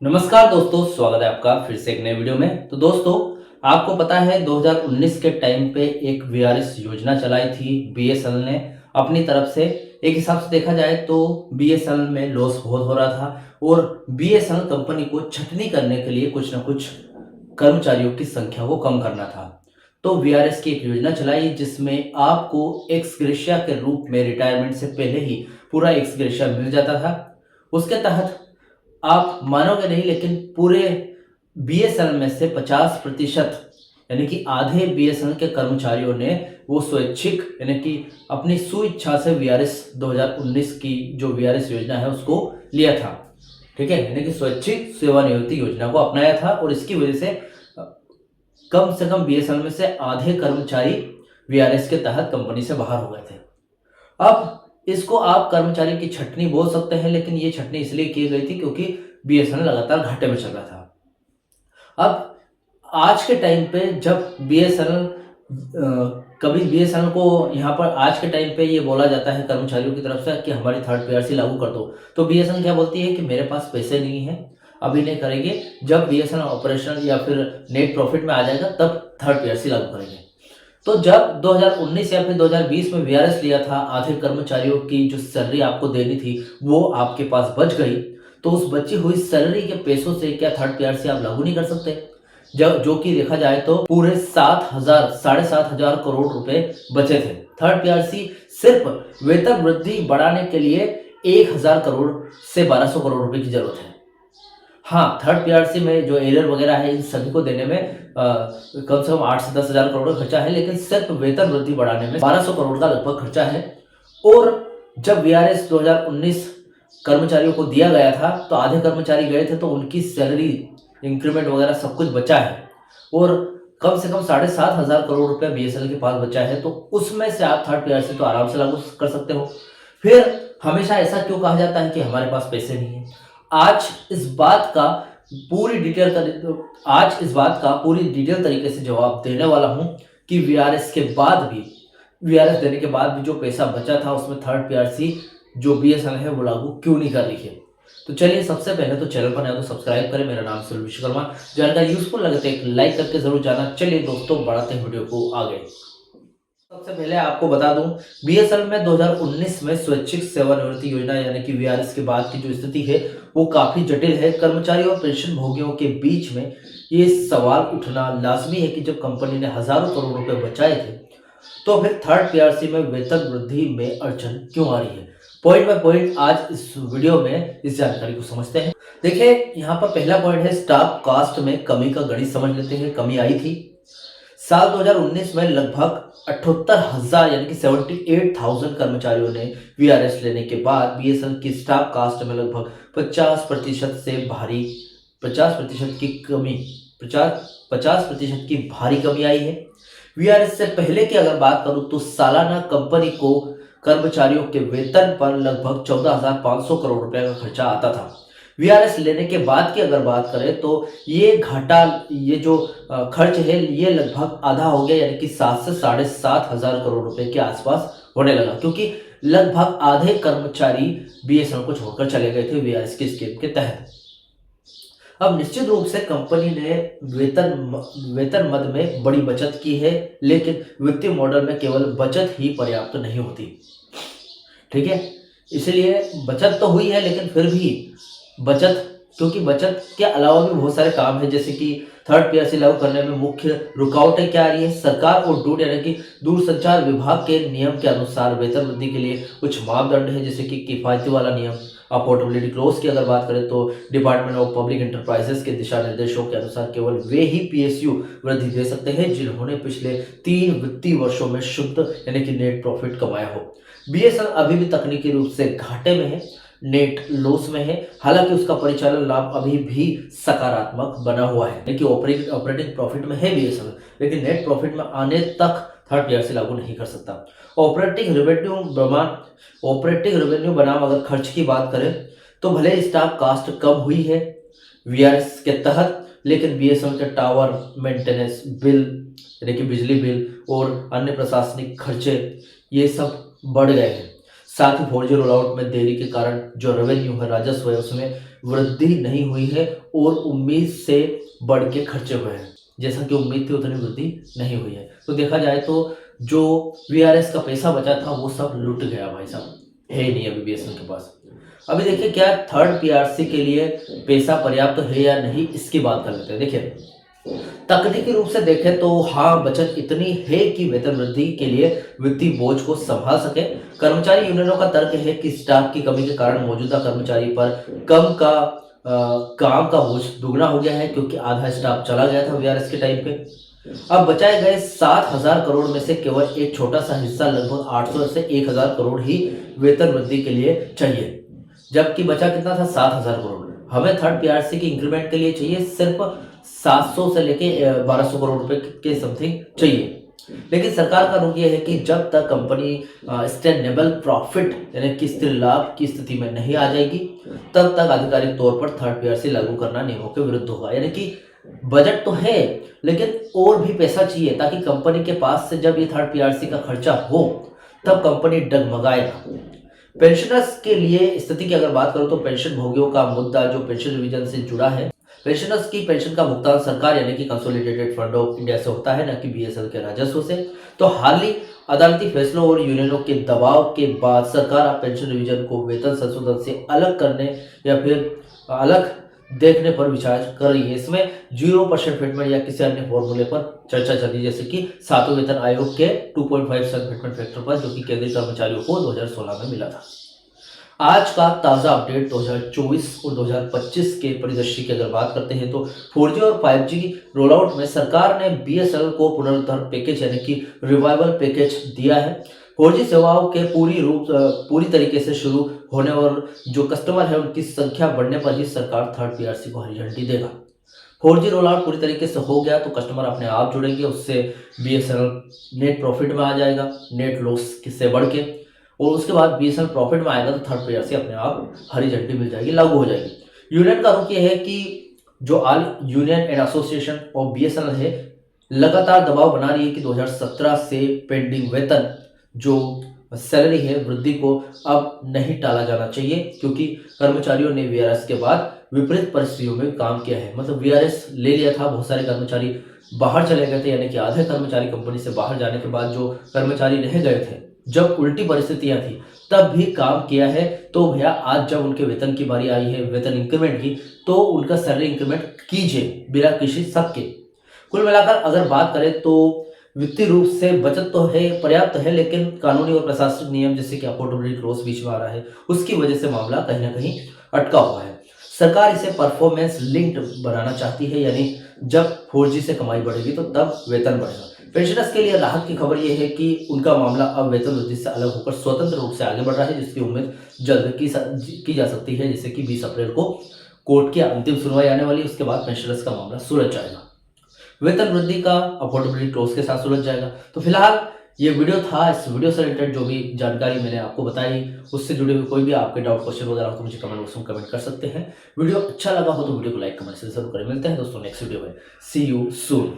नमस्कार दोस्तों, स्वागत है आपका फिर से एक नए वीडियो में। तो दोस्तों, आपको पता है 2019 के टाइम पे एक वीआरएस योजना चलाई थी बीएसएनएल ने अपनी तरफ से। एक हिसाब से देखा जाए तो बीएसएनएल में लॉस बहुत हो रहा था और बीएसएनएल कंपनी को छटनी करने के लिए कुछ ना कुछ कर्मचारियों की संख्या को कम करना था। तो वीआरएस की एक योजना चलाई जिसमें आपको एक्स ग्रेशिया के रूप में रिटायरमेंट से पहले ही पूरा एक्स ग्रेशिया मिल जाता था। उसके तहत आप मानोगे नहीं, लेकिन पूरे बीएसएनएल में से 50% यानी कि आधे बीएसएनएल के कर्मचारियों ने वो स्वैच्छिक यानी कि अपनी स्वेच्छा से वीआरएस 2019 की जो वीआरएस योजना है उसको लिया था। ठीक है, यानी कि स्वैच्छिक सेवानिवृत्ति योजना को अपनाया था और इसकी वजह से कम से कम बीएसएनएल में से आधे कर्मचारी वीआरएस के तहत कंपनी से बाहर हो गए थे। अब इसको आप कर्मचारी की छटनी बोल सकते हैं, लेकिन ये छटनी इसलिए की गई थी क्योंकि बीएसएनएल लगातार घाटे में चल रहा था। अब आज के टाइम पे जब बीएसएनएल कभी बीएसएनएल को यहाँ पर आज के टाइम पे ये बोला जाता है कर्मचारियों की तरफ से कि हमारी थर्ड पीआरसी लागू कर दो, तो बीएसएनएल क्या बोलती है कि मेरे पास पैसे नहीं है, अभी नहीं करेंगे, जब बीएसएनएल ऑपरेशनल या फिर नेट प्रॉफिट में आ जाएगा तब थर्ड पीआरसी लागू करेंगे। तो जब 2019 या फिर 2020 में वीआरएस लिया था, आधे कर्मचारियों की जो सैलरी आपको देनी थी वो आपके पास बच गई, तो उस बची हुई सैलरी के पैसों से क्या थर्ड पीआरसी आप लागू नहीं कर सकते? जो कि देखा जाए तो पूरे 7,500 करोड़ रुपए बचे थे। थर्ड पीआरसी सिर्फ वेतन वृद्धि बढ़ाने के लिए 1,000 करोड़ से 1,200 करोड़ रुपए की जरूरत है। हाँ, थर्ड पीआरसी में जो एरर वगैरह है इन सभी को देने में कम से कम 8 से 10 हजार करोड़ का खर्चा है, लेकिन सिर्फ वेतन वृद्धि बढ़ाने में 1,200 करोड़ का लगभग खर्चा है। और जब वीआरएस 2019 कर्मचारियों को दिया गया था तो आधे कर्मचारी गए थे तो उनकी सैलरी इंक्रीमेंट वगैरह सब कुछ बचा है और कम से कम 7,500 करोड़ रुपया बीएसएनएल के पास बचा है, तो उसमें से आप थर्ड पीआरसी तो आराम से लागू कर सकते हो। फिर हमेशा ऐसा क्यों कहा जाता है कि हमारे पास पैसे नहीं है? आज इस बात का पूरी डिटेल तरीके से जवाब देने वाला हूं कि वीआरएस देने के बाद भी जो पैसा बचा था उसमें थर्ड पीआरसी जो बीएसएनएल है वो लागू क्यों नहीं कर रही है। तो चलिए, सबसे पहले तो चैनल पर नया तो सब्सक्राइब करें। मेरा नाम सुनील विश्वकर्मा। जानकारी यूजफुल लगे तो एक लाइक करके जरूर जाना। चलिए दोस्तों, बढ़ाते हैं वीडियो को आगे। सबसे पहले आपको बता दूं, बीएसएनएल में 2019 में स्वैच्छिक सेवानिवृत्ति योजना यानी कि वीआरएस के बाद की जो स्थिति है वो काफी जटिल है। कर्मचारियों और पेंशन भोगियों के बीच में ये सवाल उठना लाजमी है कि जब कंपनी ने हजारों करोड़ रुपए बचाए थे तो फिर थर्ड पीआरसी में वेतन वृद्धि में अड़चन क्यों आ रही है। पॉइंट बाय पॉइंट आज इस वीडियो में इस जानकारी को समझते हैं। देखिए, यहाँ पर पहला पॉइंट है स्टाफ कास्ट में कमी का गणित समझ लेते हैं। कमी आई थी साल 2019 में लगभग 78,000 यानी कि 78,000 कर्मचारियों ने वीआरएस लेने के बाद बीएसएनएल की स्टाफ कास्ट में लगभग 50% की भारी कमी आई है। वीआरएस से पहले की अगर बात करूं तो सालाना कंपनी को कर्मचारियों के वेतन पर लगभग 14,500 करोड़ रुपए का खर्चा आता था। वीआरएस लेने के बाद की अगर बात करें तो ये जो खर्च है ये लगभग आधा हो गया, यानी कि 7 से 7,500 करोड़ रुपए के आसपास होने लगा, क्योंकि लगभग आधे कर्मचारी बीएसएनएल को छोड़कर चले गए थे वीआरएस की स्कीम के तहत। अब निश्चित रूप से कंपनी ने वेतन मद में बड़ी बचत की है, लेकिन वित्तीय मॉडल में केवल बचत ही पर्याप्त नहीं होती। ठीक है, इसलिए बचत तो हुई है, लेकिन फिर भी क्योंकि बचत के अलावा भी बहुत सारे काम है, जैसे कि थर्ड पीआरसी लागू करने में मुख्य रुकावटें क्या आ रही है। सरकार और डूड यानी कि दूरसंचार विभाग के नियम के अनुसार वेतन वृद्धि के लिए कुछ मापदंड है, जैसे कि किफायती वाला नियम। अफोर्डेबिलिटी क्लोज की अगर बात करें तो डिपार्टमेंट ऑफ पब्लिक एंटरप्राइजेस के दिशा निर्देशों के अनुसार केवल वे ही पीएसयू वृद्धि दे सकते हैं जिन्होंने पिछले 3 वित्तीय वर्षों में शुद्ध यानी कि नेट प्रॉफिट कमाया हो। बीएसएनएल अभी भी तकनीकी रूप से घाटे में है, नेट लॉस में है, हालांकि उसका परिचालन लाभ अभी भी सकारात्मक बना हुआ है, लेकिन ऑपरेटिंग प्रॉफिट में है बीएसएनएल, लेकिन नेट प्रॉफिट में आने तक थर्ड पीआरसी लागू नहीं कर सकता। ऑपरेटिंग रेवेन्यू बनाम अगर खर्च की बात करें तो भले स्टाफ कास्ट कम हुई है वीआरएस के तहत, लेकिन बीएसएनएल के टावर मेंटेनेंस बिल यानी कि बिजली बिल और अन्य प्रशासनिक खर्चे ये सब बढ़ गए हैं। साथ ही 4G रोल आउट में देरी के कारण जो रेवेन्यू है, राजस्व है, उसमें वृद्धि नहीं हुई है और उम्मीद से बढ़ के खर्चे हुए हैं। जैसा कि उम्मीद थी उतनी वृद्धि नहीं हुई है। तो देखा जाए तो जो वीआरएस का पैसा बचा था वो सब लुट गया भाई साहब, है ही नहीं अभी बीएसएनएल के पास। अभी देखिए क्या थर्ड पीआरसी के लिए पैसा पर्याप्त है या नहीं, इसकी बात कर लेते हैं। देखिए तकनीकी रूप से देखें तो हाँ, बचत इतनी है कि वेतन वृद्धि के लिए वित्तीय बोझ को संभाल सके। कर्मचारी यूनियनों का तर्क है कि स्टाफ की कमी के कारण मौजूदा कर्मचारी पर काम का बोझ दुगना हो गया है, क्योंकि आधा स्टाफ चला गया था वीआरएस के टाइम पे। अब बचाए गए 7,000 करोड़ में से केवल एक छोटा सा हिस्सा लगभग 800 से 1,000 करोड़ ही वेतन वृद्धि के लिए चाहिए, जबकि बचा कितना था 7,000 करोड़। हमें थर्ड पीआरसी की इंक्रीमेंट के लिए चाहिए सिर्फ 700 से लेके 1200 करोड़ रुपए के समथिंग चाहिए। लेकिन सरकार का रुख यह है कि जब तक कंपनी सस्टेनेबल प्रॉफिट यानी कि स्थिर लाभ की स्थिति में नहीं आ जाएगी, तब तक आधिकारिक तौर पर थर्ड पीआरसी लागू करना नियमों के विरुद्ध होगा। यानी कि बजट तो है लेकिन और भी पैसा चाहिए, ताकि कंपनी के पास से जब ये थर्ड पीआरसी का खर्चा हो तब कंपनी डगमगाएगा। पेंशनर्स के लिए स्थिति की अगर बात करूं तो पेंशन भोगियों का मुद्दा जो पेंशन रिवीजन से जुड़ा है। पेंशनर्स की पेंशन का भुगतान सरकार यानी कि कंसोलिडेटेड फंड ऑफ इंडिया से होता है, न कि बीएसएल के राजस्व से। तो हाल ही अदालती फैसलों और यूनियनों के दबाव के बाद सरकार अब पेंशन रिवीजन को वेतन संशोधन से अलग करने या फिर अलग देखने पर विचार कर रही है। इसमें 0% फिटमेंट या किसी अन्य फॉर्मूले पर चर्चा चल रही है, जैसे कि सातवें वेतन आयोग के 2.5% फिटमेंट फैक्टर पर, जो कि केंद्रीय कर्मचारियों को 2016 में मिला था। आज का ताज़ा अपडेट 2024 और 2025 के परिदृश्य की अगर बात करते हैं तो 4G और 5G रोल आउट में सरकार ने बीएसएनएल को पुनरुद्धार पैकेज यानी कि रिवाइवल पैकेज दिया है। 4G सेवाओं के पूरी तरीके से शुरू होने और जो कस्टमर है उनकी संख्या बढ़ने पर ही सरकार थर्ड पीआरसी को हरी झंडी देगा। 4G रोल आउट पूरी तरीके से हो गया तो कस्टमर अपने आप जुड़ेंगे, उससे बीएसएनएल नेट प्रॉफिट में आ जाएगा, नेट लॉस से बढ़ के, और उसके बाद बीएसएनएल प्रॉफिट में आएगा तो थर्ड पीआरसी अपने आप हरी झंडी मिल जाएगी, लागू हो जाएगी। यूनियन का रुख ये है कि जो all union and association of BSNL है लगातार दबाव बना रही है कि 2017 से पेंडिंग वेतन जो सैलरी है वृद्धि को अब नहीं टाला जाना चाहिए, क्योंकि कर्मचारियों ने वीआरएस के बाद विपरीत परिस्थितियों में काम किया है। मतलब वीआरएस ले लिया था, बहुत सारे कर्मचारी बाहर चले गए थे, यानी कि आधे कर्मचारी कंपनी से बाहर जाने के बाद जो कर्मचारी रह गए थे, जब उल्टी परिस्थितियां थी तब भी काम किया है। तो भैया आज जब उनके वेतन की बारी आई है, वेतन इंक्रीमेंट की, तो उनका सैलरी इंक्रीमेंट कीजिए बिना किसी शक के। कुल मिलाकर अगर बात करें तो वित्तीय रूप से बचत तो है, पर्याप्त है, लेकिन कानूनी और प्रशासनिक नियम जैसे कि अफोर्डेबिलिटी क्लॉज बीच में आ रहा है, उसकी वजह से मामला कहीं ना कहीं अटका हुआ है। सरकार इसे परफॉर्मेंस लिंक्ड बनाना चाहती है, यानी जब 4G से कमाई बढ़ेगी तो तब वेतन बढ़ेगा। पेंशनर्स के लिए राहत की खबर यह है कि उनका मामला अब वेतन वृद्धि से अलग होकर स्वतंत्र रूप से आगे बढ़ रहा है, जिसकी उम्मीद जल्द की जा सकती है। जैसे कि 20 अप्रैल को कोर्ट की अंतिम सुनवाई आने वाली है, उसके बाद पेंशनर्स का मामला सुलझ जाएगा, वेतन वृद्धि का अफोर्डेबिलिटी क्लॉज के साथ सुलझ जाएगा। तो फिलहाल ये वीडियो था, इस वीडियो से रिलेटेड जो भी जानकारी मैंने आपको बताई उससे जुड़े हुए कोई भी आपके डाउट क्वेश्चन वगैरह हो तो मुझे कमेंट बॉक्स में कमेंट कर सकते हैं। वीडियो अच्छा लगा हो तो वीडियो को लाइक कमेंट से जरूर करें। मिलते हैं दोस्तों नेक्स्ट वीडियो में। सी यू सून।